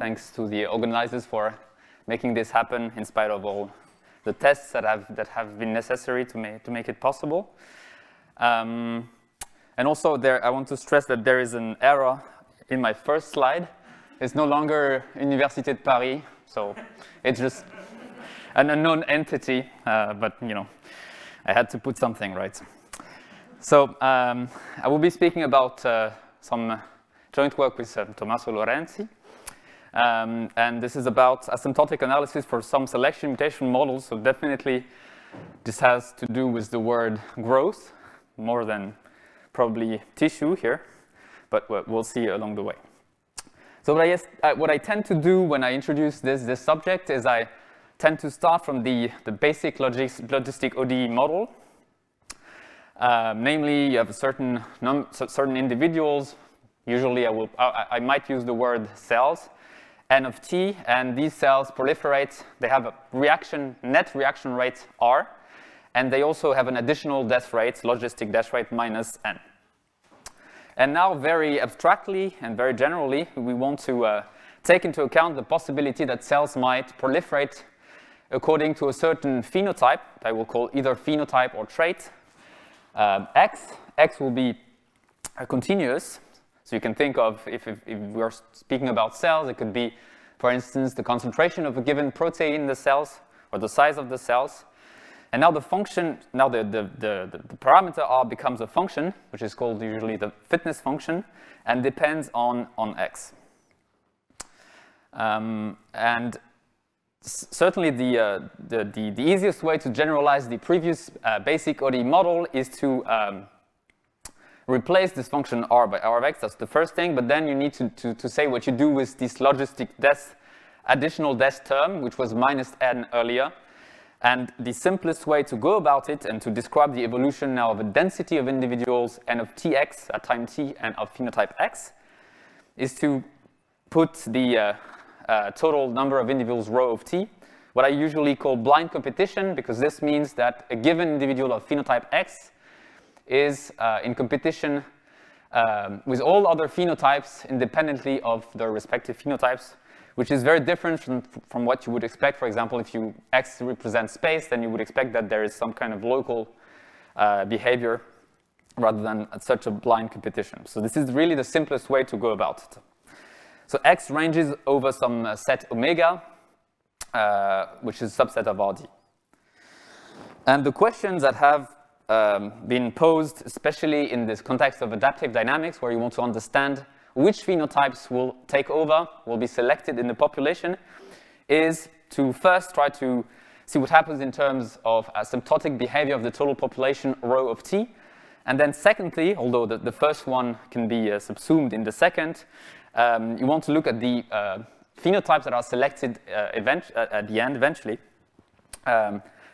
Thanks to the organizers for making this happen in spite of all the tests that have been necessary to make it possible. And also, I want to stress that there is an error in my first slide. It's no longer Université de Paris, so it's just an unknown entity. But you know, I had to put something right. So I will be speaking about some joint work with Tommaso Lorenzi. And this is about asymptotic analysis for some selection-mutation models. So definitely this has to do with the word growth, more than probably tissue here, but we'll see along the way. So what I tend to do when I introduce this subject is I tend to start from the basic logistic ODE model. Namely, you have a certain individuals. Usually I might use the word cells, N of T, and these cells proliferate. They have a net reaction rate R, and they also have an additional death rate, logistic death rate minus N. And now, very abstractly and very generally, we want to take into account the possibility that cells might proliferate according to a certain phenotype that I will call either phenotype or trait. X will be continuous. So you can think of, if we're speaking about cells, it could be, for instance, the concentration of a given protein in the cells, or the size of the cells. And now the function, now the parameter R becomes a function, which is called usually the fitness function, and depends on X. And certainly the easiest way to generalize the previous basic ODE model is to replace this function R by R of X. That's the first thing, but then you need to say what you do with this logistic additional death term, which was minus N earlier. And the simplest way to go about it and to describe the evolution now of a density of individuals N of Tx at time t and of phenotype X is to put the total number of individuals rho of T, what I usually call blind competition, because this means that a given individual of phenotype X is in competition with all other phenotypes independently of their respective phenotypes, which is very different from what you would expect. For example, if X represents space, then you would expect that there is some kind of local behavior rather than such a blind competition. So this is really the simplest way to go about it. So X ranges over some set omega, which is a subset of RD. And the questions that have been posed, especially in this context of adaptive dynamics, where you want to understand which phenotypes will take over, will be selected in the population, is to first try to see what happens in terms of asymptotic behavior of the total population rho of T. And then secondly, although the first one can be subsumed in the second, you want to look at the phenotypes that are selected at the end eventually.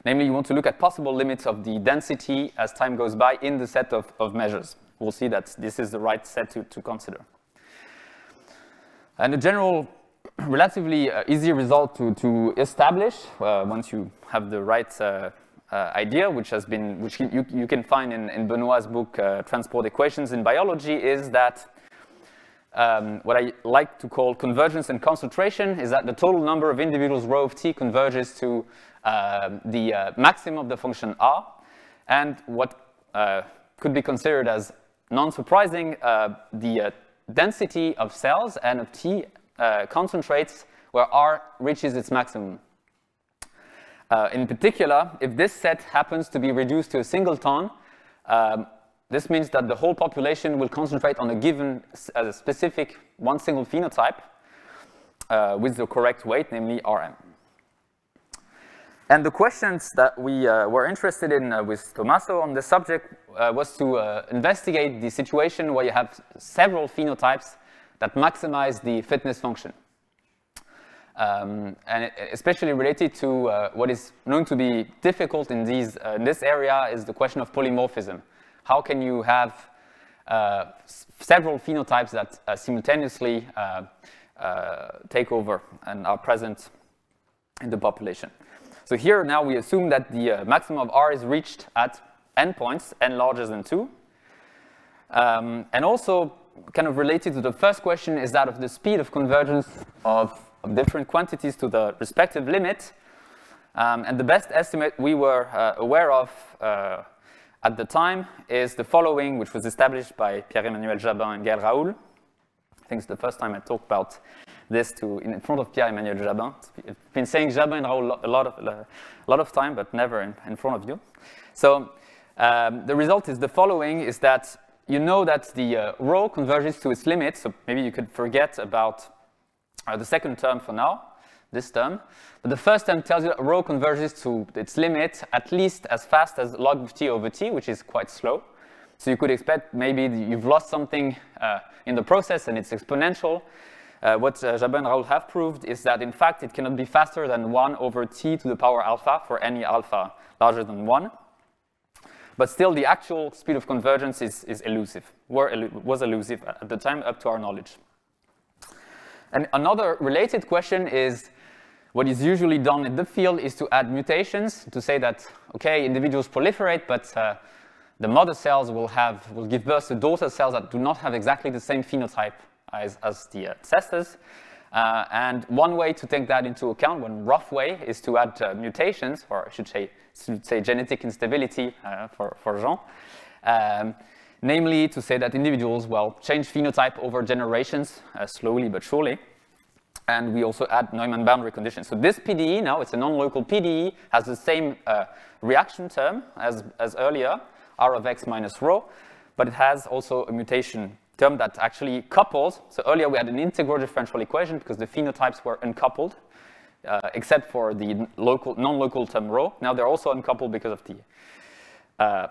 Namely, you want to look at possible limits of the density as time goes by in the set of measures. We'll see that this is the right set to consider. And a general, relatively easy result to establish once you have the right idea, which you can find in Benoit's book, Transport Equations in Biology, is that what I like to call convergence and concentration is that the total number of individuals rho of T converges to the maximum of the function R, and what could be considered as non-surprising, the density of cells N of T concentrates where R reaches its maximum. In particular, if this set happens to be reduced to a singleton, this means that the whole population will concentrate on a given specific one single phenotype with the correct weight, namely Rm. And the questions that we were interested in with Tommaso on this subject was to investigate the situation where you have several phenotypes that maximize the fitness function. And especially related to what is known to be difficult in this area is the question of polymorphism. How can you have several phenotypes that simultaneously take over and are present in the population? So here now we assume that the maximum of R is reached at n points, n larger than 2. And also kind of related to the first question is that of the speed of convergence of different quantities to the respective limit. And the best estimate we were aware of at the time is the following, which was established by Pierre-Emmanuel Jabin and Gaël Raoul. I think it's the first time I talked about this in front of Pierre-Emmanuel Jabin. I've been saying Jabin and Raoul a lot of time, but never in front of you. So the result is the following, is that you know that the rho converges to its limit, so maybe you could forget about the second term for now, this term. But the first term tells you that rho converges to its limit at least as fast as log of t over t, which is quite slow. So you could expect maybe you've lost something in the process and it's exponential. What Jabin and Raoul have proved is that in fact it cannot be faster than 1 over t to the power alpha for any alpha larger than 1. But still the actual speed of convergence is elusive, was elusive at the time up to our knowledge. And another related question is, what is usually done in the field is to add mutations to say that, okay, individuals proliferate, but the mother cells will give birth to daughter cells that do not have exactly the same phenotype as the ancestors. And one way to take that into account, one rough way, is to add mutations, or I should say genetic instability for Jean. Namely, to say that individuals, well, change phenotype over generations, slowly but surely. And we also add Neumann boundary conditions. So this PDE now, it's a non-local PDE, has the same reaction term as earlier, R of x minus rho, but it has also a mutation term that actually couples. So earlier we had an integrodifferential equation because the phenotypes were uncoupled, except for the non-local term rho. Now they're also uncoupled because of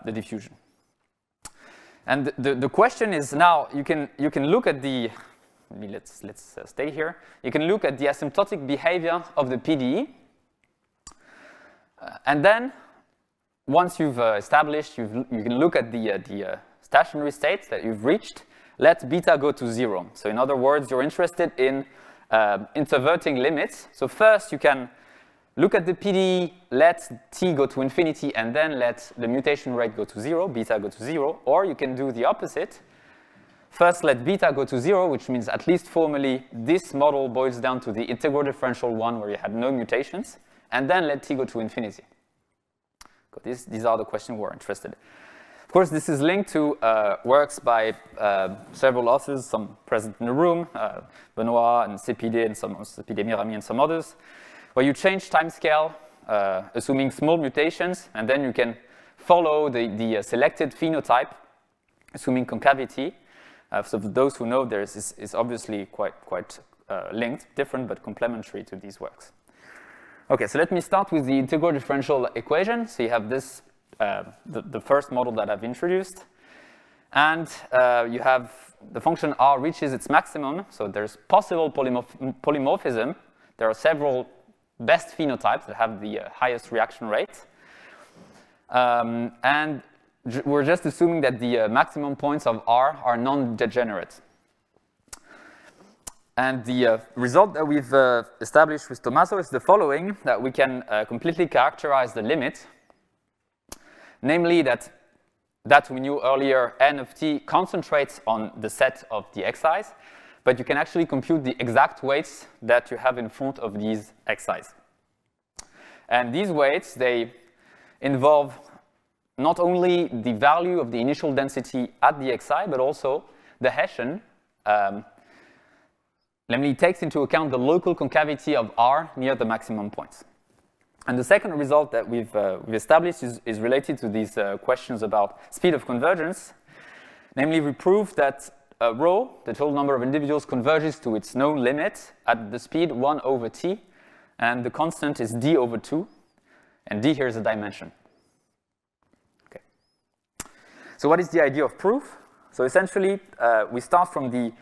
the diffusion. And the question is now, you can look at the, let's stay here. You can look at the asymptotic behavior of the PDE. And then, once you've established, you can look at the stationary states that you've reached. Let beta go to 0. So in other words, you're interested in interverting limits. So first you can look at the PDE, let t go to infinity, and then let the mutation rate go to 0, beta go to 0. Or you can do the opposite. First let beta go to 0, which means at least formally this model boils down to the integrodifferential one where you had no mutations, and then let t go to infinity. These are the questions we're interested in. Of course, this is linked to works by several authors, some present in the room, Benoit and Cepide and Cepide Mirami and some others, where you change timescale, assuming small mutations, and then you can follow the selected phenotype, assuming concavity. So for those who know, this is obviously quite linked, different but complementary to these works. Okay, so let me start with the integrodifferential equation. So you have this, the first model that I've introduced. And you have the function R reaches its maximum. So there's possible polymorphism. There are several best phenotypes that have the highest reaction rate. And we're just assuming that the maximum points of R are non-degenerate. And the result that we've established with Tommaso is the following, that we can completely characterize the limit, namely that we knew earlier, n of t concentrates on the set of the xi's, but you can actually compute the exact weights that you have in front of these xi's. And these weights, they involve not only the value of the initial density at the xi, but also the Hessian. Namely, takes into account the local concavity of R near the maximum points. And the second result that we've established is related to these questions about speed of convergence. Namely, we proved that rho, the total number of individuals, converges to its known limit at the speed 1 over t, and the constant is d over 2, and d here is a dimension. Okay. So what is the idea of proof? So essentially, we start from the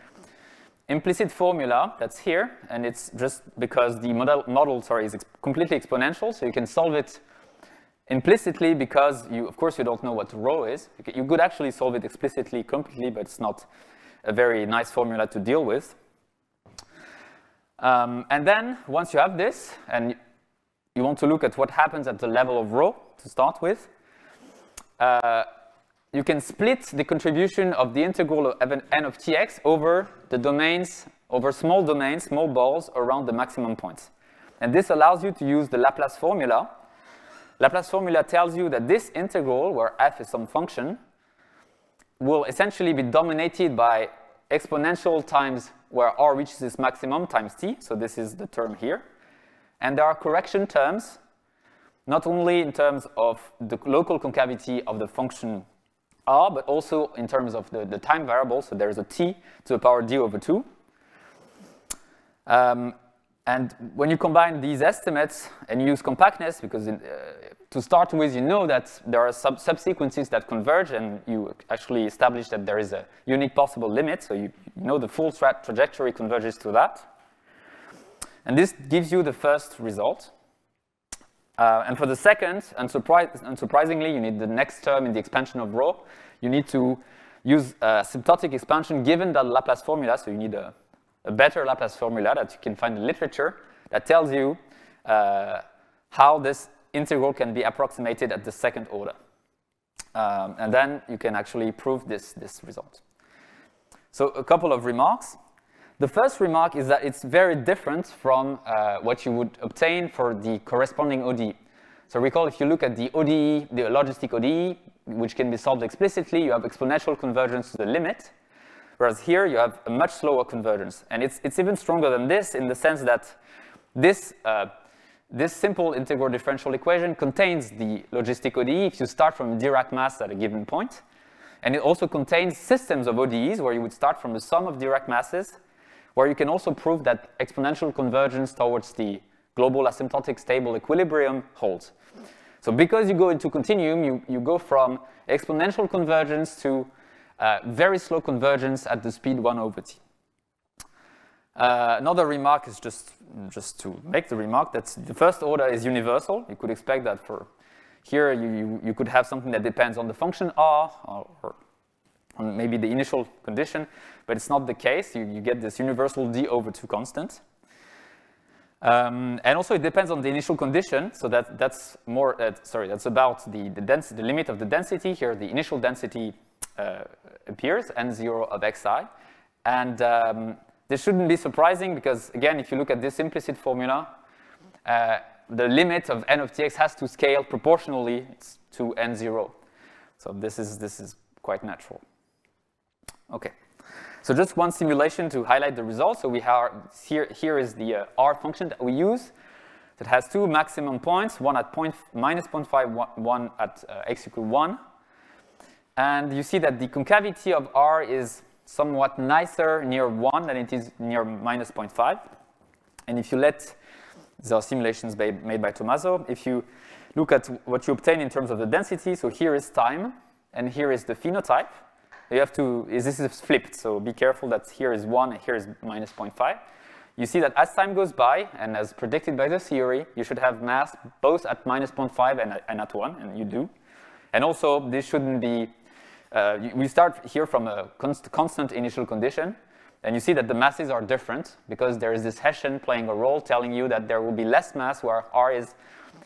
implicit formula that's here, and it's just because the model is completely exponential, so you can solve it implicitly because of course you don't know what rho is. You could actually solve it explicitly completely, but it's not a very nice formula to deal with. And then once you have this, and you want to look at what happens at the level of rho to start with, you can split the contribution of the integral of n of tx over the domains, over small domains, small balls around the maximum points. And this allows you to use the Laplace formula. Laplace formula tells you that this integral, where f is some function, will essentially be dominated by exponential times where r reaches its maximum times t. So this is the term here. And there are correction terms, not only in terms of the local concavity of the function r, but also in terms of the time variable. So there's a t to the power d over 2. And when you combine these estimates and use compactness, because to start with, you know that there are subsequences that converge, and you actually establish that there is a unique possible limit, so you know the full trajectory converges to that. And this gives you the first result. And for the second, unsurprisingly, you need the next term in the expansion of rho. You need to use asymptotic expansion given the Laplace formula, so you need a better Laplace formula that you can find in literature that tells you how this integral can be approximated at the second order. And then you can actually prove this result. So a couple of remarks. The first remark is that it's very different from what you would obtain for the corresponding ODE. So recall, if you look at the ODE, the logistic ODE, which can be solved explicitly, you have exponential convergence to the limit. Whereas here you have a much slower convergence. And it's even stronger than this in the sense that this simple integrodifferential equation contains the logistic ODE if you start from a Dirac mass at a given point. And it also contains systems of ODEs where you would start from the sum of Dirac masses, where you can also prove that exponential convergence towards the global asymptotic stable equilibrium holds. So because you go into continuum, you go from exponential convergence to very slow convergence at the speed 1 over t. Another remark is just to make the remark that the first order is universal. You could expect that for here you could have something that depends on the function r or on maybe the initial condition, but it's not the case. You get this universal d over 2 constant. And also it depends on the initial condition, so that's more, that's about the limit of the density. Here the initial density appears, n0 of xi. And this shouldn't be surprising because, again, if you look at this implicit formula, the limit of n of tx has to scale proportionally to n0. So this is quite natural. Okay. So just one simulation to highlight the results. So we have here is the r function that we use. That has two maximum points, one at minus 0.5, one at x equal 1. And you see that the concavity of r is somewhat nicer near 1 than it is near minus 0.5. And if you let, these are simulations made by Tommaso, if you look at what you obtain in terms of the density, so here is time, and here is the phenotype. You have to, this is flipped, so be careful that here is 1 and here is minus 0.5. You see that as time goes by, and as predicted by the theory, you should have mass both at minus 0.5 and at 1, and you do. And also, this shouldn't be, we start here from a constant initial condition, and you see that the masses are different, because there is this Hessian playing a role telling you that there will be less mass where R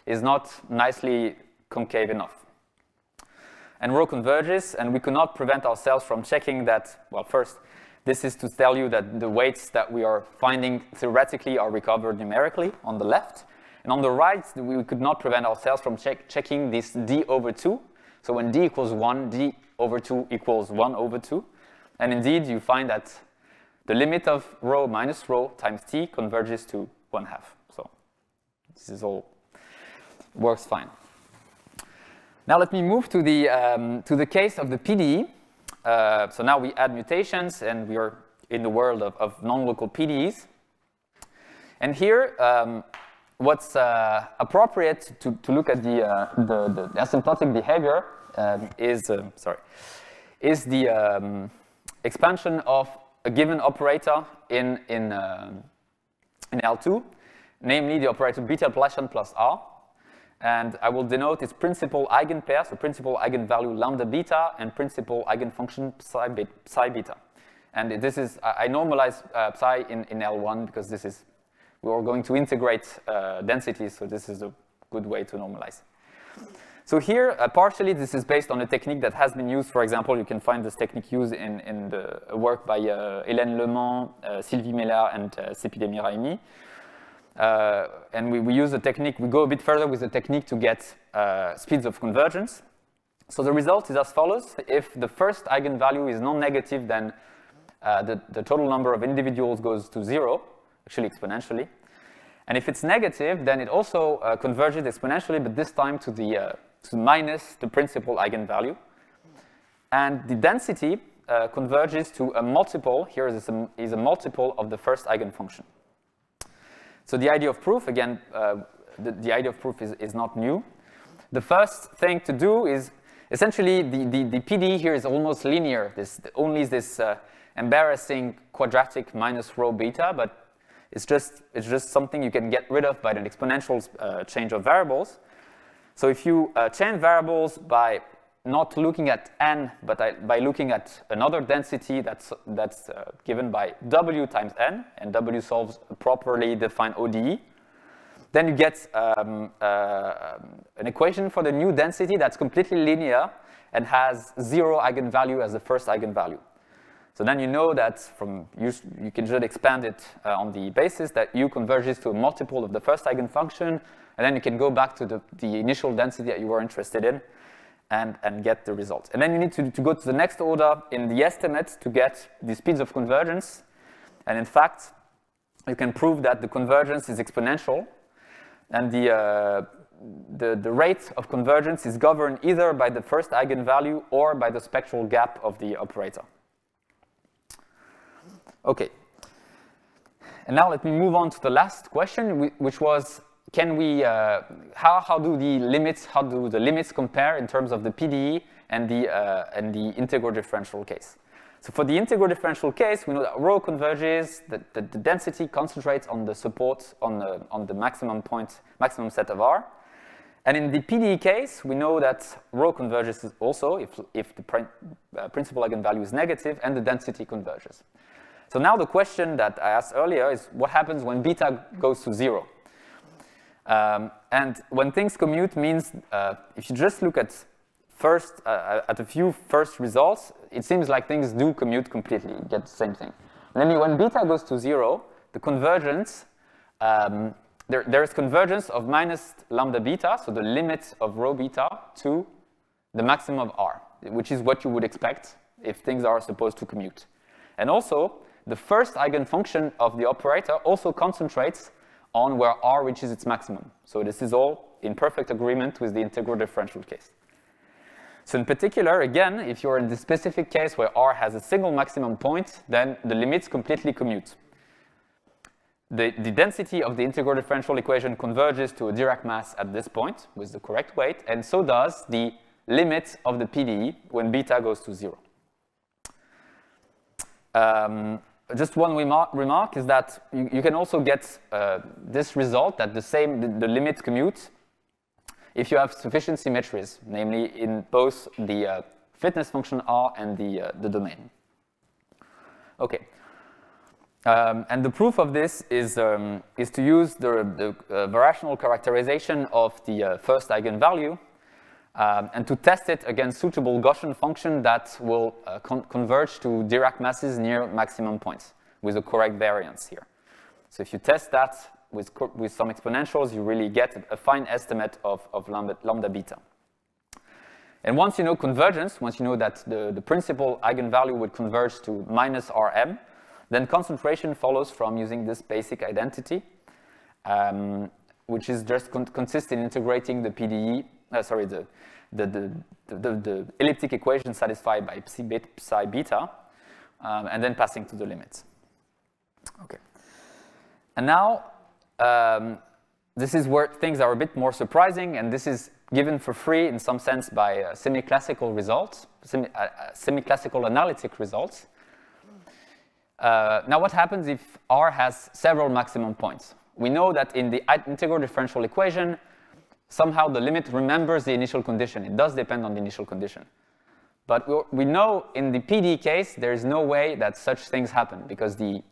is not nicely concave enough. And rho converges, and we cannot prevent ourselves from checking that, well, first, this is to tell you that the weights that we are finding theoretically are recovered numerically on the left. And on the right, we could not prevent ourselves from checking this d over 2. So when d equals 1, d over 2 equals 1 over 2. And indeed, you find that the limit of rho minus rho times t converges to 1/2. So this is all works fine. Now let me move to the case of the PDE. So now we add mutations, and we are in the world of non-local PDEs. And here, what's appropriate to look at the asymptotic behavior is the expansion of a given operator in L2, namely the operator beta Laplacian plus R. And I will denote its principal eigenpair, so principal eigenvalue lambda beta and principal eigenfunction psi beta. And this is, I normalize psi in L1 because this is, we are going to integrate densities, so this is a good way to normalize. So here, partially, this is based on a technique that has been used. For example, you can find this technique used in the work by Hélène Lemans, Sylvie Mellard, and Sepideh Miraimi. And we use the technique, we go a bit further with the technique to get speeds of convergence. So the result is as follows. If the first eigenvalue is non-negative, then the total number of individuals goes to 0, actually exponentially. And if it's negative, then it also converges exponentially, but this time to minus the principal eigenvalue. And the density converges to a multiple. Here is a multiple of the first eigenfunction. So the idea of proof, again, the idea of proof is not new. The first thing to do is, essentially, the PD here is almost linear. Only this embarrassing quadratic minus rho beta, but it's just something you can get rid of by an exponential change of variables. So if you change variables by not looking at n, but by looking at another density that's given by w times n, and w solves a properly defined ODE, then you get an equation for the new density that's completely linear and has 0 eigenvalue as the first eigenvalue. So then you know that you can just expand it on the basis that U converges to a multiple of the first eigenfunction, and then you can go back to the initial density that you were interested in and get the result. And then you need to go to the next order in the estimate to get the speeds of convergence. And in fact, you can prove that the convergence is exponential, and the rate of convergence is governed either by the first eigenvalue or by the spectral gap of the operator. Okay. And now let me move on to the last question, which was, can we, how do the limits compare in terms of the PDE and the integrodifferential case? So for the integrodifferential case, we know that rho converges, that the density concentrates on the support on the maximum set of R. And in the PDE case, we know that rho converges also if the principal eigenvalue is negative and the density converges. So now the question that I asked earlier is, what happens when beta goes to 0? And when things commute means, if you just look at a few first results, it seems like things do commute completely, you get the same thing. And then when beta goes to 0, the convergence, there is convergence of minus lambda beta, so the limit of rho beta to the maximum of R, which is what you would expect if things are supposed to commute. And also, the first eigenfunction of the operator also concentrates on where R reaches its maximum. So this is all in perfect agreement with the integrodifferential case. So in particular, again, if you're in the specific case where R has a single maximum point, then the limits completely commute. The density of the integrodifferential equation converges to a Dirac mass at this point with the correct weight, and so does the limit of the PDE when beta goes to 0. Just one remark is that you can also get this result that the limit commutes if you have sufficient symmetries, namely in both the fitness function R and the domain. Okay. And the proof of this is to use the variational characterization of the first eigenvalue and to test it against suitable Gaussian function that will converge to Dirac masses near maximum points with the correct variance here. So if you test that with some exponentials, you really get a fine estimate of lambda beta. And once you know convergence, once you know that the principal eigenvalue would converge to minus Rm, then concentration follows from using this basic identity, which is just consists in integrating the PDE, the elliptic equation satisfied by psi beta, and then passing to the limits. Okay. And now, this is where things are a bit more surprising, and this is given for free in some sense by semi-classical results, semi-classical analytic results. Now what happens if R has several maximum points? We know that in the integrodifferential equation, somehow the limit remembers the initial condition. It does depend on the initial condition. But we know in the PD case, there is no way that such things happen because the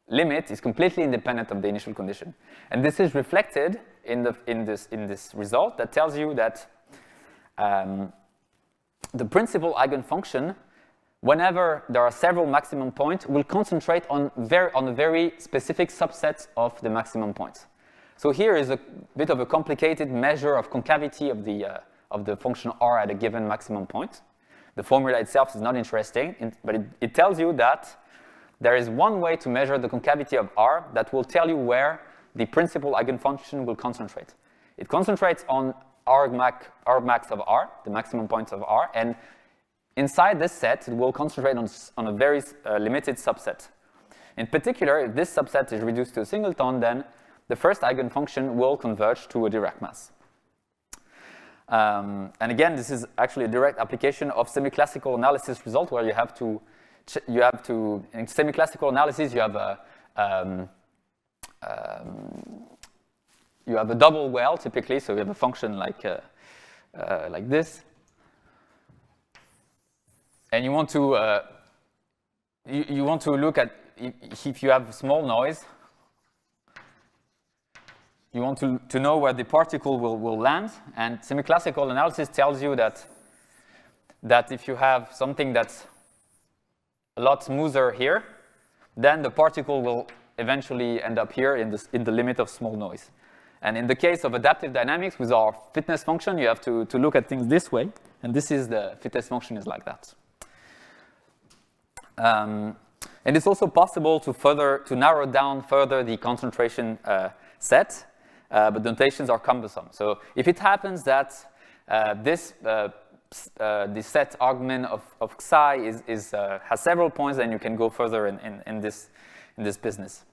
limit is completely independent of the initial condition. And this is reflected in this result that tells you that the principal eigenfunction, whenever there are several maximum points, will concentrate on a very specific subset of the maximum points. So here is a bit of a complicated measure of concavity of the function r at a given maximum point. The formula itself is not interesting, but it tells you that there is one way to measure the concavity of r that will tell you where the principal eigenfunction will concentrate. It concentrates on r max of r, the maximum points of r, and inside this set, it will concentrate on a very limited subset. In particular, if this subset is reduced to a singleton, then the first eigenfunction will converge to a Dirac mass. And again, this is actually a direct application of semi-classical analysis result, where you have to, in semi-classical analysis, you have a double well, typically, so you have a function like this. And you want to look at, if you have small noise, you want to know where the particle will land. And semi-classical analysis tells you that if you have something that's a lot smoother here, then the particle will eventually end up here in the limit of small noise. And in the case of adaptive dynamics, with our fitness function, you have to look at things this way. And this is the fitness function is like that. And it's also possible to narrow down further the concentration set, but the notations are cumbersome. So if it happens that the set argument of psi has several points, then you can go further in this business.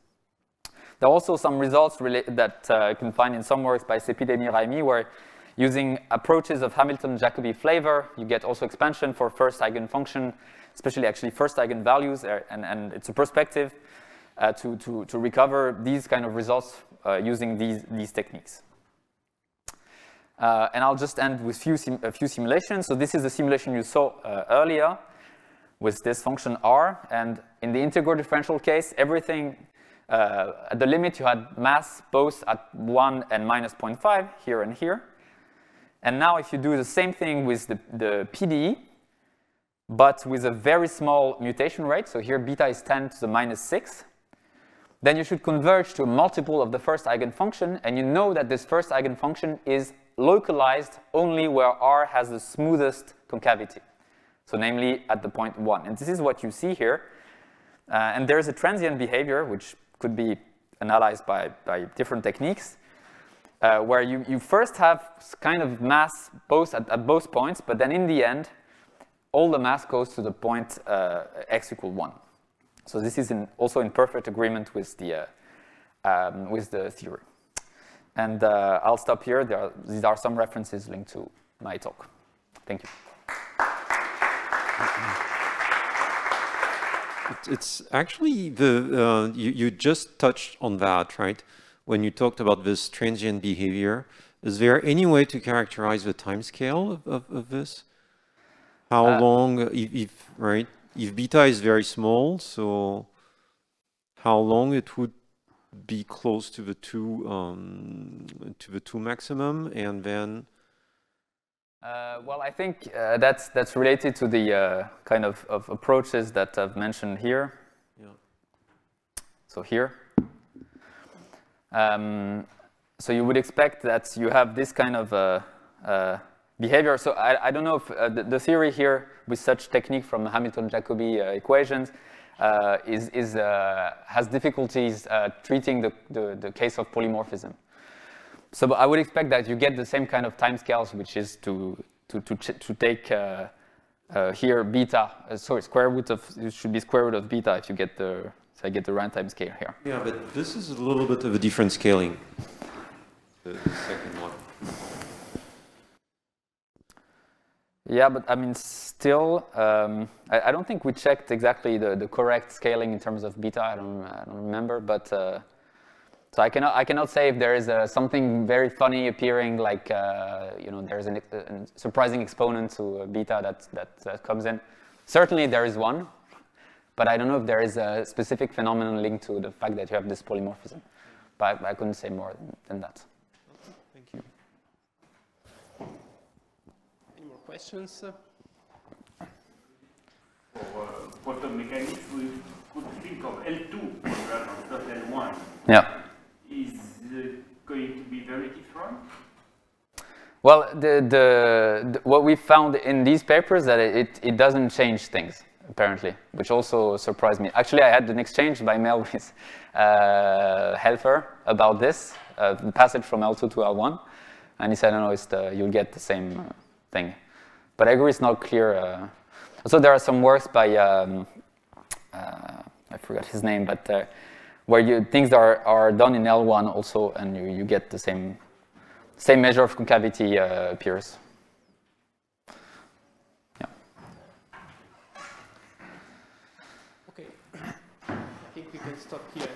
There are also some results that you can find in some works by Sepidemi Raimi, where using approaches of Hamilton-Jacobi flavor, you get also expansion for first eigenfunction, especially actually first eigenvalues, and it's a perspective to recover these kind of results using these techniques. And I'll just end with a few simulations. So this is the simulation you saw earlier with this function r, and in the integrodifferential case, everything at the limit you had mass both at 1 and minus 0.5 here and here. And now if you do the same thing with the PDE, but with a very small mutation rate, so here beta is 10 to the minus 6, then you should converge to a multiple of the first eigenfunction, and you know that this first eigenfunction is localized only where r has the smoothest concavity, so namely at the point 1. And this is what you see here. And there is a transient behavior, which could be analyzed by different techniques, where you first have kind of mass both at both points, but then in the end, all the mass goes to the point x equal 1. So this is also in perfect agreement with the theory. And I'll stop here. These are some references linked to my talk. Thank you. It's actually you just touched on that, right? When you talked about this transient behavior, is there any way to characterize the time scale of this? How long, if beta is very small, so how long it would be close to the two maximum, and then? Well, I think that's related to the kind of approaches that I've mentioned here. Yeah. So here. So you would expect that you have this kind of behavior. So I don't know if the theory here with such technique from Hamilton-Jacobi equations has difficulties treating the case of polymorphism. So I would expect that you get the same kind of timescales, which is to take here beta. Sorry, square root of it should be square root of beta if you get the runtime scale here. Yeah, but this is a little bit of a different scaling. The second one. Yeah, but I mean, still, I don't think we checked exactly the correct scaling in terms of beta. I don't remember, but so I cannot say if there is something very funny appearing, like there is a surprising exponent to beta that comes in. Certainly there is one, but I don't know if there is a specific phenomenon linked to the fact that you have this polymorphism. But I couldn't say more than that. Thank you. questions? For quantum mechanics, we could think of L2 instead of L1. Yeah. Is going to be very different? Well, what we found in these papers that it doesn't change things, apparently, which also surprised me. Actually, I had an exchange by mail with Helfer about this, the passage from L2 to L1, and he said, no, you'll get the same thing. But I agree it's not clear. Also, there are some works by, I forgot his name, but where things are done in L1 also, and you get the same measure of concavity appears. Yeah. Okay, I think we can stop here.